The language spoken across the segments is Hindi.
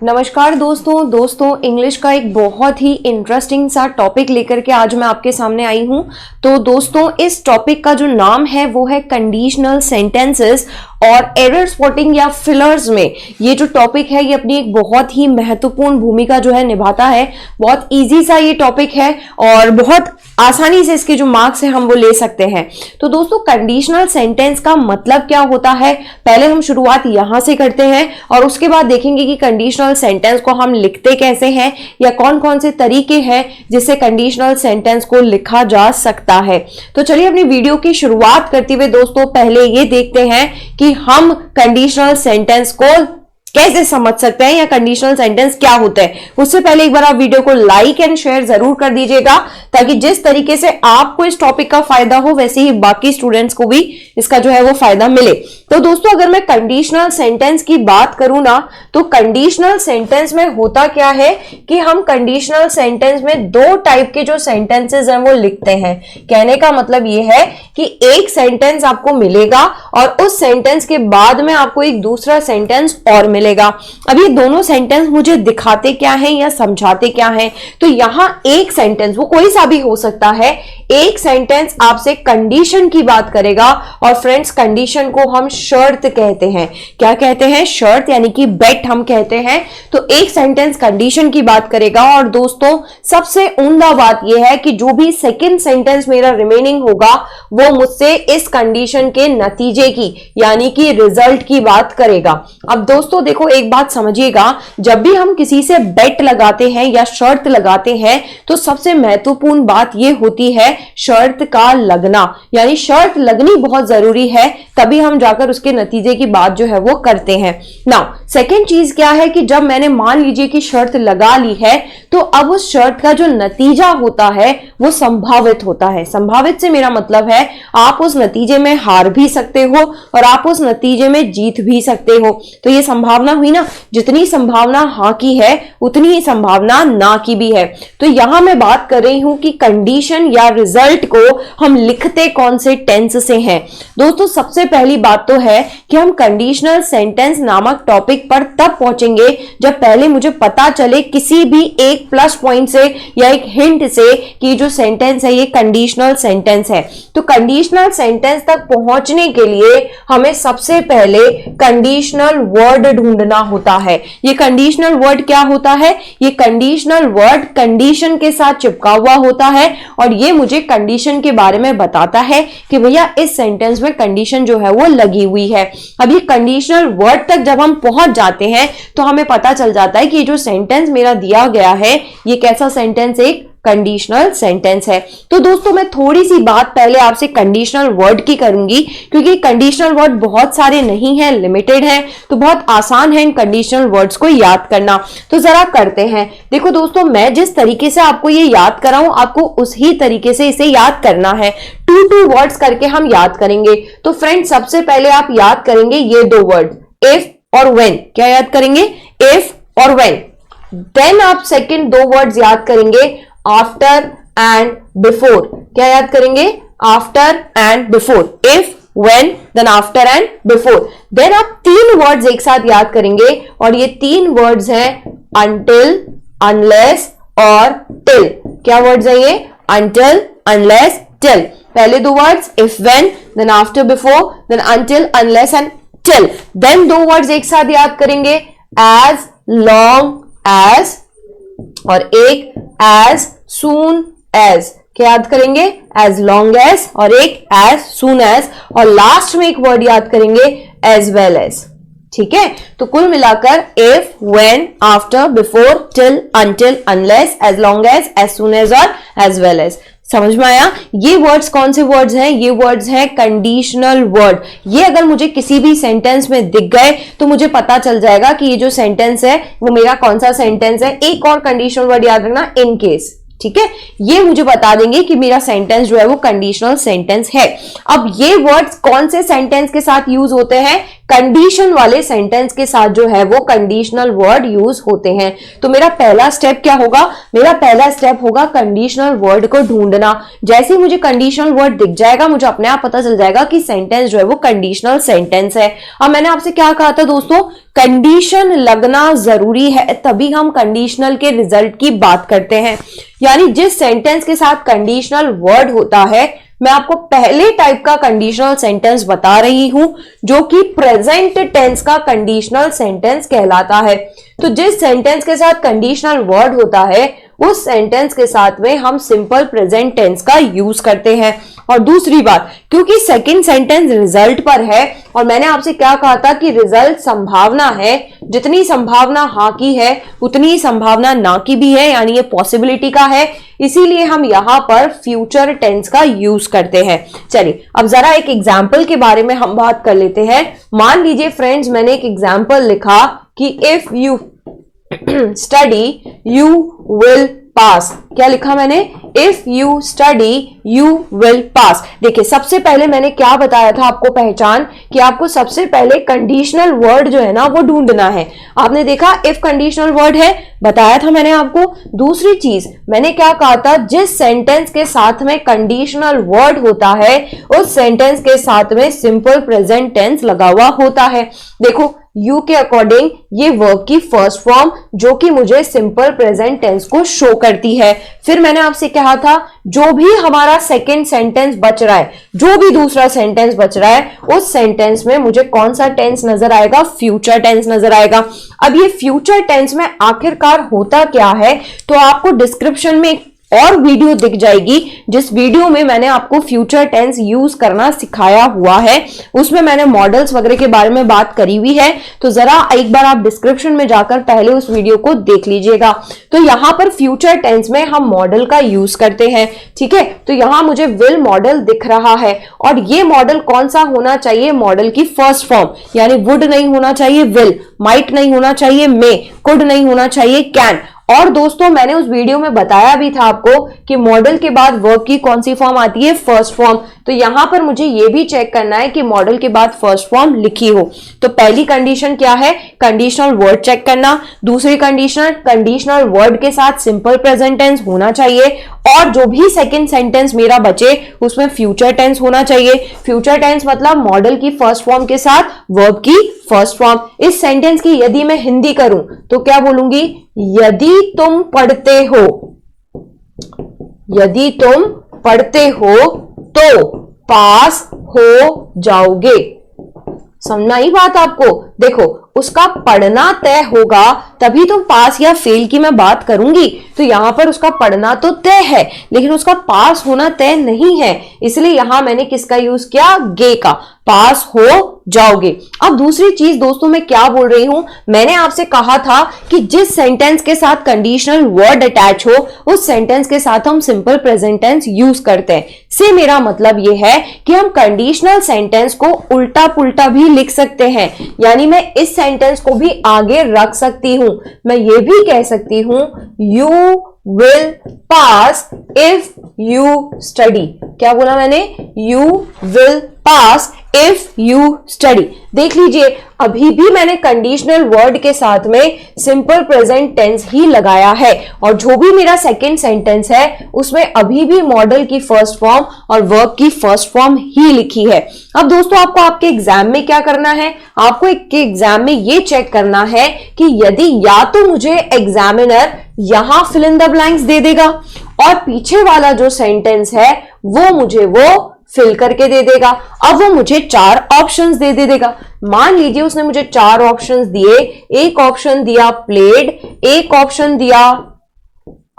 नमस्कार दोस्तों इंग्लिश का एक बहुत ही इंटरेस्टिंग सा टॉपिक लेकर के आज मैं आपके सामने आई हूं। तो दोस्तों इस टॉपिक का जो नाम है वो है कंडीशनल सेंटेंसेस और एरर स्पॉटिंग या फिलर्स में ये जो टॉपिक है ये अपनी एक बहुत ही महत्वपूर्ण भूमिका जो है निभाता है। बहुत इजी सा ये टॉपिक है और बहुत आसानी से इसके जो मार्क्स है हम वो ले सकते हैं। तो दोस्तों कंडीशनल सेंटेंस का मतलब क्या होता है, पहले हम शुरुआत यहां से करते हैं और उसके बाद देखेंगे कि कंडीशनल सेंटेंस को हम लिखते कैसे हैं या कौन कौन से तरीके हैं जिससे कंडीशनल सेंटेंस को लिखा जा सकता है। तो चलिए अपनी वीडियो की शुरुआत करते हुए दोस्तों पहले ये देखते हैं कि हम कंडीशनल सेंटेंस को कैसे समझ सकते हैं या कंडीशनल सेंटेंस क्या होता है। उससे पहले एक बार आप वीडियो को लाइक एंड शेयर जरूर कर दीजिएगा ताकि जिस तरीके से आपको इस टॉपिक का फायदा हो वैसे ही बाकी स्टूडेंट्स को भी इसका जो है वो फायदा मिले। तो दोस्तों अगर मैं कंडीशनल सेंटेंस की बात करूं ना तो कंडीशनल सेंटेंस में होता क्या है कि हम कंडीशनल सेंटेंस में दो टाइप के जो सेंटेंसेस हैं वो लिखते हैं। कहने का मतलब ये है कि एक सेंटेंस आपको मिलेगा और उस सेंटेंस के बाद में आपको एक दूसरा सेंटेंस और मिलेगा। अब ये दोनों सेंटेंस मुझे दिखाते क्या है या समझाते क्या है, तो यहां एक सेंटेंस वो कोई सा भी हो सकता है, एक सेंटेंस आपसे कंडीशन की बात करेगा और फ्रेंड्स कंडीशन को हम शर्त कहते हैं। क्या कहते हैं? शर्त यानी कि बेट हम कहते हैं। तो एक सेंटेंस कंडीशन की बात करेगा और दोस्तों सबसे उम्दा बात यह है कि जो भी सेकंड सेंटेंस मेरा रिमेनिंग होगा वो मुझसे इस कंडीशन के नतीजे की यानी कि रिजल्ट की बात करेगा। अब दोस्तों देखो एक बात समझिएगा, जब भी हम किसी से बेट लगाते हैं या शर्त लगाते हैं तो सबसे महत्वपूर्ण बात यह होती है शर्त का लगना, यानी शर्त लगनी बहुत जरूरी है तभी हम जाकर उसके नतीजे की बात जो है वो करते हैं। नाउ सेकेंड चीज क्या है कि जब मैंने मान लीजिए कि शर्त लगा ली है तो अब उस शर्त का जो नतीजा होता है वो संभावित होता है। संभावित से मेरा मतलब है आप उस नतीजे में हार भी सकते हो और आप उस नतीजे में जीत भी सकते हो। तो ये संभावना हुई ना, जितनी संभावना हाँ की है उतनी ही संभावना ना की भी है। तो यहां मैं बात कर रही हूं कि कंडीशन या रिजल्ट को हम लिखते कौन से टेंस से हैं। दोस्तों सबसे पहली बात तो है कि हम कंडीशनल सेंटेंस नामक टॉपिक पर तब पहुंचेंगे जब पहले मुझे पता चले किसी भी एक प्लस पॉइंट से या एक हिंट से कि जो सेंटेंस है ये कंडीशनल सेंटेंस है। तो कंडीशनल सेंटेंस तक पहुंचने के लिए हमें सबसे पहले कंडीशनल वर्ड ढूंढना होता है। ये कंडीशनल वर्ड क्या होता है? ये कंडीशनल वर्ड कंडीशन के साथ चिपका हुआ होता है और ये मुझे कंडीशन के बारे में बताता है कि भैया इस सेंटेंस में कंडीशन जो है वो लगी हुई है। अब ये कंडीशनल वर्ड तक जब हम पहुंच जाते हैं तो हमें पता चल जाता है कि ये जो सेंटेंस मेरा दिया गया है ये कैसा सेंटेंस, एक कंडीशनल सेंटेंस है। तो दोस्तों मैं थोड़ी सी बात पहले आपसे कंडीशनल वर्ड की करूंगी क्योंकि कंडीशनल वर्ड बहुत सारे नहीं हैं, लिमिटेड हैं, तो बहुत आसान है इन कंडीशनल वर्ड्स को याद करना। तो जरा करते हैं। देखो दोस्तों मैं जिस तरीके से आपको ये याद कराऊं आपको उसी तरीके से इसे याद करना है। टू वर्ड्स करके हम याद करेंगे। तो फ्रेंड सबसे पहले आप याद करेंगे ये दो वर्ड इफ और व्हेन। क्या याद करेंगे? इफ और व्हेन। देन आप सेकंड दो वर्ड्स याद करेंगे आफ्टर एंड बिफोर। क्या याद करेंगे? After and before. If, when, then after and before. Then आप तीन वर्ड्स एक साथ याद करेंगे और ये तीन वर्ड्स हैं until, unless और till। क्या वर्ड्स हैं ये? until, unless, till। पहले दो words if, when, then after, before, then until, unless and till। Then दो वर्ड्स एक साथ याद करेंगे as, long as और एक as soon as। क्या याद करेंगे? as long as और एक as soon as और लास्ट में एक वर्ड याद करेंगे as well as। ठीक है, तो कुल मिलाकर if, when, after, before, till, until, unless, as long as soon as और as well as। समझ में आया? ये वर्ड्स कौन से वर्ड्स हैं? ये वर्ड्स हैं कंडीशनल वर्ड। ये अगर मुझे किसी भी सेंटेंस में दिख गए तो मुझे पता चल जाएगा कि ये जो सेंटेंस है वो मेरा कौन सा सेंटेंस है। एक और कंडीशनल वर्ड याद रखना, इन केस। ठीक है, ये मुझे बता देंगे कि मेरा सेंटेंस जो है वो कंडीशनल सेंटेंस है। अब ये वर्ड्स कौन से सेंटेंस के साथ यूज होते हैं? कंडीशन वाले सेंटेंस के साथ जो है वो कंडीशनल वर्ड यूज होते हैं। तो मेरा पहला स्टेप क्या होगा? मेरा पहला स्टेप होगा कंडीशनल वर्ड को ढूंढना। जैसे ही मुझे कंडीशनल वर्ड दिख जाएगा, मुझे अपने आप पता चल जाएगा कि सेंटेंस जो है वो कंडीशनल सेंटेंस है। अब मैंने आपसे क्या कहा था दोस्तों? कंडीशन लगना जरूरी है, तभी हम कंडीशनल के रिजल्ट की बात करते हैं। यानी जिस सेंटेंस के साथ कंडीशनल वर्ड होता है, मैं आपको पहले टाइप का कंडीशनल सेंटेंस बता रही हूं, जो कि प्रेजेंट टेंस का कंडीशनल सेंटेंस कहलाता है। तो जिस सेंटेंस के साथ कंडीशनल वर्ड होता है, उस सेंटेंस के साथ में हम सिंपल प्रेजेंट टेंस का यूज करते हैं। और दूसरी बात, क्योंकि सेकंड सेंटेंस रिजल्ट पर है, और मैंने आपसे क्या कहा था कि रिजल्ट संभावना है, जितनी संभावना हाँ की है उतनी संभावना ना की भी है, यानी ये पॉसिबिलिटी का है, इसीलिए हम यहां पर फ्यूचर टेंस का यूज करते हैं। चलिए अब जरा एक एग्जाम्पल के बारे में हम बात कर लेते हैं। मान लीजिए फ्रेंड्स, मैंने एक एग्जाम्पल लिखा कि if you study you will pass. क्या लिखा मैंने? If you study you will pass. देखिए, सबसे पहले मैंने क्या बताया था आपको पहचान, कि आपको सबसे पहले कंडीशनल वर्ड जो है ना वो ढूंढना है। आपने देखा इफ कंडीशनल वर्ड है, बताया था मैंने आपको। दूसरी चीज मैंने क्या कहा था, जिस सेंटेंस के साथ में कंडीशनल वर्ड होता है, उस सेंटेंस के साथ में सिंपल प्रेजेंट टेंस लगा हुआ होता है। देखो, यू के अकॉर्डिंग ये वर्ब की फर्स्ट फॉर्म जो कि मुझे सिंपल प्रेजेंट टेंस को शो करती है। फिर मैंने आपसे कहा था, जो भी हमारा सेकंड सेंटेंस बच रहा है, जो भी दूसरा सेंटेंस बच रहा है, उस सेंटेंस में मुझे कौन सा टेंस नजर आएगा? फ्यूचर टेंस नजर आएगा। अब ये फ्यूचर टेंस में आखिरकार होता क्या है, तो आपको डिस्क्रिप्शन में और वीडियो दिख जाएगी, जिस वीडियो में मैंने आपको फ्यूचर टेंस यूज करना सिखाया हुआ है। उसमें मैंने मॉडल्स वगैरह के बारे में बात करी हुई है, तो जरा एक बार आप डिस्क्रिप्शन में जाकर पहले उस वीडियो को देख लीजिएगा। तो यहां पर फ्यूचर टेंस में हम मॉडल का यूज करते हैं, ठीक है। तो यहां मुझे विल मॉडल दिख रहा है, और ये मॉडल कौन सा होना चाहिए? मॉडल की फर्स्ट फॉर्म, यानी वुड नहीं होना चाहिए विल, माइट नहीं होना चाहिए मे, कुड नहीं होना चाहिए कैन। और दोस्तों, मैंने उस वीडियो में बताया भी था आपको कि मॉडल के बाद वर्ब की कौन सी फॉर्म आती है? First form. तो यहां पर मुझे यह भी चेक करना है कि मॉडल के बाद फर्स्ट फॉर्म लिखी हो। तो पहली कंडीशन क्या है? कंडीशनल वर्ड चेक करना। दूसरी कंडीशन, कंडीशनल वर्ड के साथ सिंपल प्रेजेंट टेंस होना चाहिए, और जो भी सेकंड सेंटेंस मेरा बचे उसमें फ्यूचर टेंस होना चाहिए। फ्यूचर टेंस मतलब मॉडल की फर्स्ट फॉर्म के साथ वर्ब की फर्स्ट फॉर्म। इस सेंटेंस की यदि मैं हिंदी करूं तो क्या बोलूंगी? यदि तुम पढ़ते हो, यदि तुम पढ़ते हो तो पास हो जाओगे। समझना ही बात आपको? देखो, उसका पढ़ना तय होगा तभी तो पास या फेल की मैं बात करूंगी। तो यहां पर उसका पढ़ना तो तय है, लेकिन उसका पास होना तय नहीं है, इसलिए यहां मैंने किसका यूज किया? गे का। पास हो जाओगे। अब दूसरी चीज दोस्तों, मैं क्या बोल रही हूं, मैंने आपसे कहा था कि जिस सेंटेंस के साथ कंडीशनल वर्ड अटैच हो, उस सेंटेंस के साथ हम सिंपल प्रेजेंट टेंस यूज करते हैं। से मेरा मतलब यह है कि हम कंडीशनल सेंटेंस को उल्टा पुल्टा भी लिख सकते हैं, यानी मैं इस सेंटेंस को भी आगे रख सकती हूं। मैं ये भी कह सकती हूं, you will pass if you study. क्या बोला मैंने? You will pass if you study. देख लीजिए, अभी भी मैंने कंडीशनल वर्ड के साथ में सिंपल प्रेजेंट टेंस ही लगाया है, और जो भी मेरा सेकंड सेंटेंस है उसमें अभी भी मॉडल की फर्स्ट फॉर्म और वर्ब की फर्स्ट फॉर्म ही लिखी है। अब दोस्तों, आपको आपके एग्जाम में क्या करना है? आपको एग्जाम में ये चेक करना है कि यदि या तो मुझे एग्जामिनर यहां फिल इन द ब्लैंक्स दे देगा, और पीछे वाला जो सेंटेंस है वो मुझे वो फिल करके दे देगा। अब वो मुझे 4 ऑप्शंस दे देगा। मान लीजिए उसने मुझे 4 ऑप्शंस दिए। एक ऑप्शन दिया प्लेड, एक ऑप्शन दिया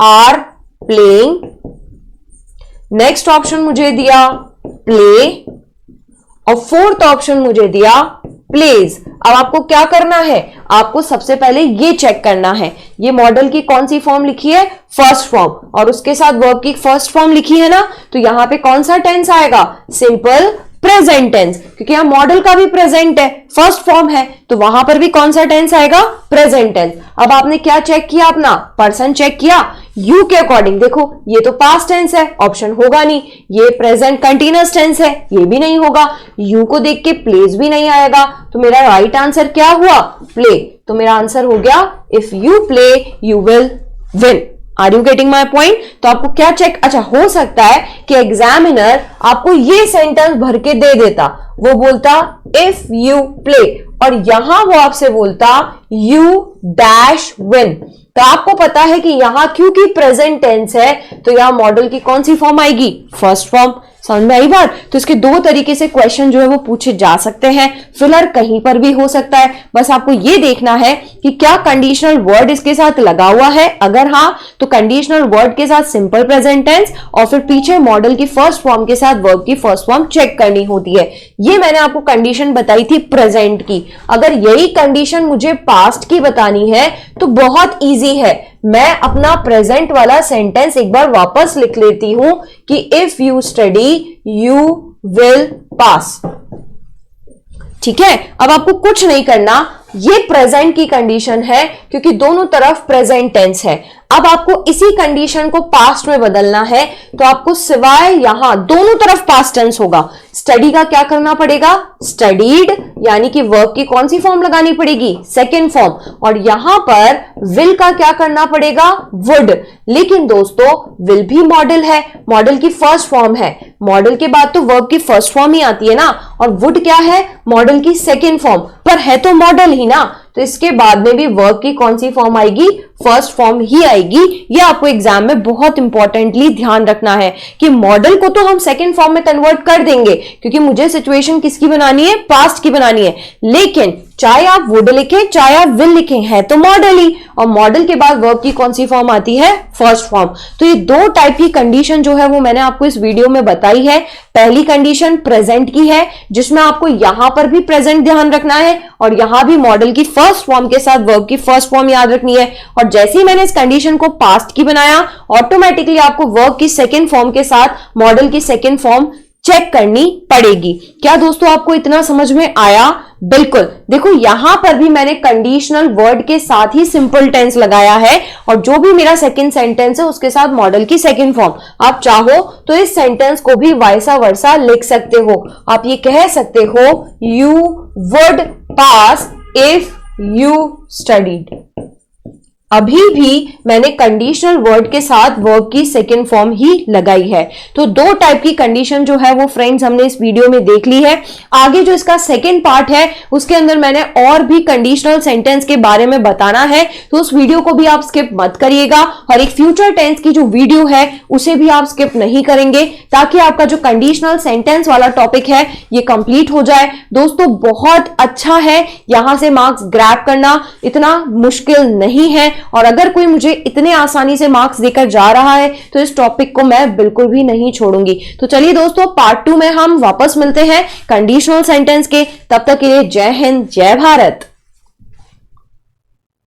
आर प्लेइंग, नेक्स्ट ऑप्शन मुझे दिया प्ले, और फोर्थ ऑप्शन मुझे दिया प्लेज। अब आपको क्या करना है? आपको सबसे पहले ये चेक करना है, ये मॉडल की कौन सी फॉर्म लिखी है? फर्स्ट फॉर्म, और उसके साथ वर्ब की फर्स्ट फॉर्म लिखी है ना, तो यहां पे कौन सा टेंस आएगा? सिंपल प्रेजेंट टेंस, क्योंकि यहां मॉडल का भी प्रेजेंट है, फर्स्ट फॉर्म है, तो वहां पर भी कौन सा टेंस आएगा? Present tense. अब आपने क्या चेक किया? अपना पर्सन चेक किया यू के अकॉर्डिंग। देखो ये तो पास्ट टेंस है, ऑप्शन होगा नहीं। ये प्रेजेंट कंटिन्यूअस टेंस है, ये भी नहीं होगा। यू को देख के प्लेस भी नहीं आएगा, तो मेरा राइट आंसर क्या हुआ? प्ले। तो मेरा आंसर हो गया if you play you will win. Are you getting my point? तो आपको क्या चेक, अच्छा हो सकता है कि एग्जामिनर आपको ये सेंटेंस भर के दे देता, वो बोलता इफ यू प्ले, और यहां वो आपसे बोलता यू डैश विन। तो आपको पता है कि यहां क्योंकि प्रेजेंट टेंस है तो यहां मॉडल की कौन सी फॉर्म आएगी? First form. समझ में आई बात? तो इसके दो तरीके से क्वेश्चन जो है वो पूछे जा सकते हैं, फिलर कहीं पर भी हो सकता है। बस आपको ये देखना है कि क्या कंडीशनल वर्ड इसके साथ लगा हुआ है, अगर हाँ तो कंडीशनल वर्ड के साथ सिंपल प्रेजेंट टेंस और फिर पीछे मॉडल की फर्स्ट फॉर्म के साथ वर्ब की फर्स्ट फॉर्म चेक करनी होती है। ये मैंने आपको कंडीशन बताई थी प्रेजेंट की। अगर यही कंडीशन मुझे पास्ट की बतानी है तो बहुत ईजी है, मैं अपना प्रेजेंट वाला सेंटेंस एक बार वापस लिख लेती हूं कि if you study you will pass. ठीक है, अब आपको कुछ नहीं करना, ये प्रेजेंट की कंडीशन है क्योंकि दोनों तरफ प्रेजेंट टेंस है। अब आपको इसी कंडीशन को पास्ट में बदलना है, तो आपको सिवाय यहां दोनों तरफ पास्ट टेंस होगा। स्टडी का क्या करना पड़ेगा? स्टडीड, यानी कि वर्ब की कौन सी फॉर्म लगानी पड़ेगी? Second form. और यहां पर विल का क्या करना पड़ेगा? वुड। लेकिन दोस्तों विल भी मॉडल है, मॉडल की फर्स्ट फॉर्म है, मॉडल के बाद तो वर्ब की फर्स्ट फॉर्म ही आती है ना, और वुड क्या है? मॉडल की सेकेंड फॉर्म, पर है तो मॉडल ही ना, तो इसके बाद में भी वर्ब की कौन सी फॉर्म आएगी? फर्स्ट फॉर्म ही आएगी। ये आपको एग्जाम में बहुत इंपॉर्टेंटली ध्यान रखना है कि मॉडल को तो हम सेकंड फॉर्म में कन्वर्ट कर देंगे क्योंकि मुझे सिचुएशन किसकी बनानी है? पास्ट की बनानी है। लेकिन चाहे आप वुड लिखें चाहे आप विल लिखें, है तो मॉडल ही, और मॉडल के बाद वर्ब की कौन सी फॉर्म आती है? First form. तो ये दो टाइप की कंडीशन जो है वो मैंने आपको इस वीडियो में बताई है। पहली कंडीशन प्रेजेंट की है जिसमें आपको यहां पर भी प्रेजेंट ध्यान रखना है और यहां भी मॉडल की फर्स्ट फॉर्म के साथ वर्ब की फर्स्ट फॉर्म याद रखनी है। और जैसे ही मैंने इस कंडीशन को पास्ट की बनाया, ऑटोमेटिकली आपको वर्ब की सेकेंड फॉर्म के साथ मॉडल की सेकेंड फॉर्म चेक करनी पड़ेगी। क्या दोस्तों आपको इतना समझ में आया? बिल्कुल। देखो यहां पर भी मैंने कंडीशनल वर्ड के साथ ही सिंपल टेंस लगाया है और जो भी मेरा सेकंड सेंटेंस है उसके साथ मॉडल की सेकंड फॉर्म। आप चाहो तो इस सेंटेंस को भी वाइसा वर्सा लिख सकते हो। आप ये कह सकते हो you would pass if you studied. अभी भी मैंने कंडीशनल वर्ड के साथ वर्ब की सेकेंड फॉर्म ही लगाई है। तो दो टाइप की कंडीशन जो है वो फ्रेंड्स हमने इस वीडियो में देख ली है। आगे जो इसका सेकेंड पार्ट है उसके अंदर मैंने और भी कंडीशनल सेंटेंस के बारे में बताना है, तो उस वीडियो को भी आप स्किप मत करिएगा और एक फ्यूचर टेंस की जो वीडियो है उसे भी आप स्किप नहीं करेंगे ताकि आपका जो कंडीशनल सेंटेंस वाला टॉपिक है ये कंप्लीट हो जाए। दोस्तों बहुत अच्छा है, यहां से मार्क्स ग्रैब करना इतना मुश्किल नहीं है और अगर कोई मुझे इतने आसानी से मार्क्स देकर जा रहा है तो इस टॉपिक को मैं बिल्कुल भी नहीं छोड़ूंगी। तो चलिए दोस्तों पार्ट 2 में हम वापस मिलते हैं कंडीशनल सेंटेंस के। तब तक के लिए जय हिंद जय भारत।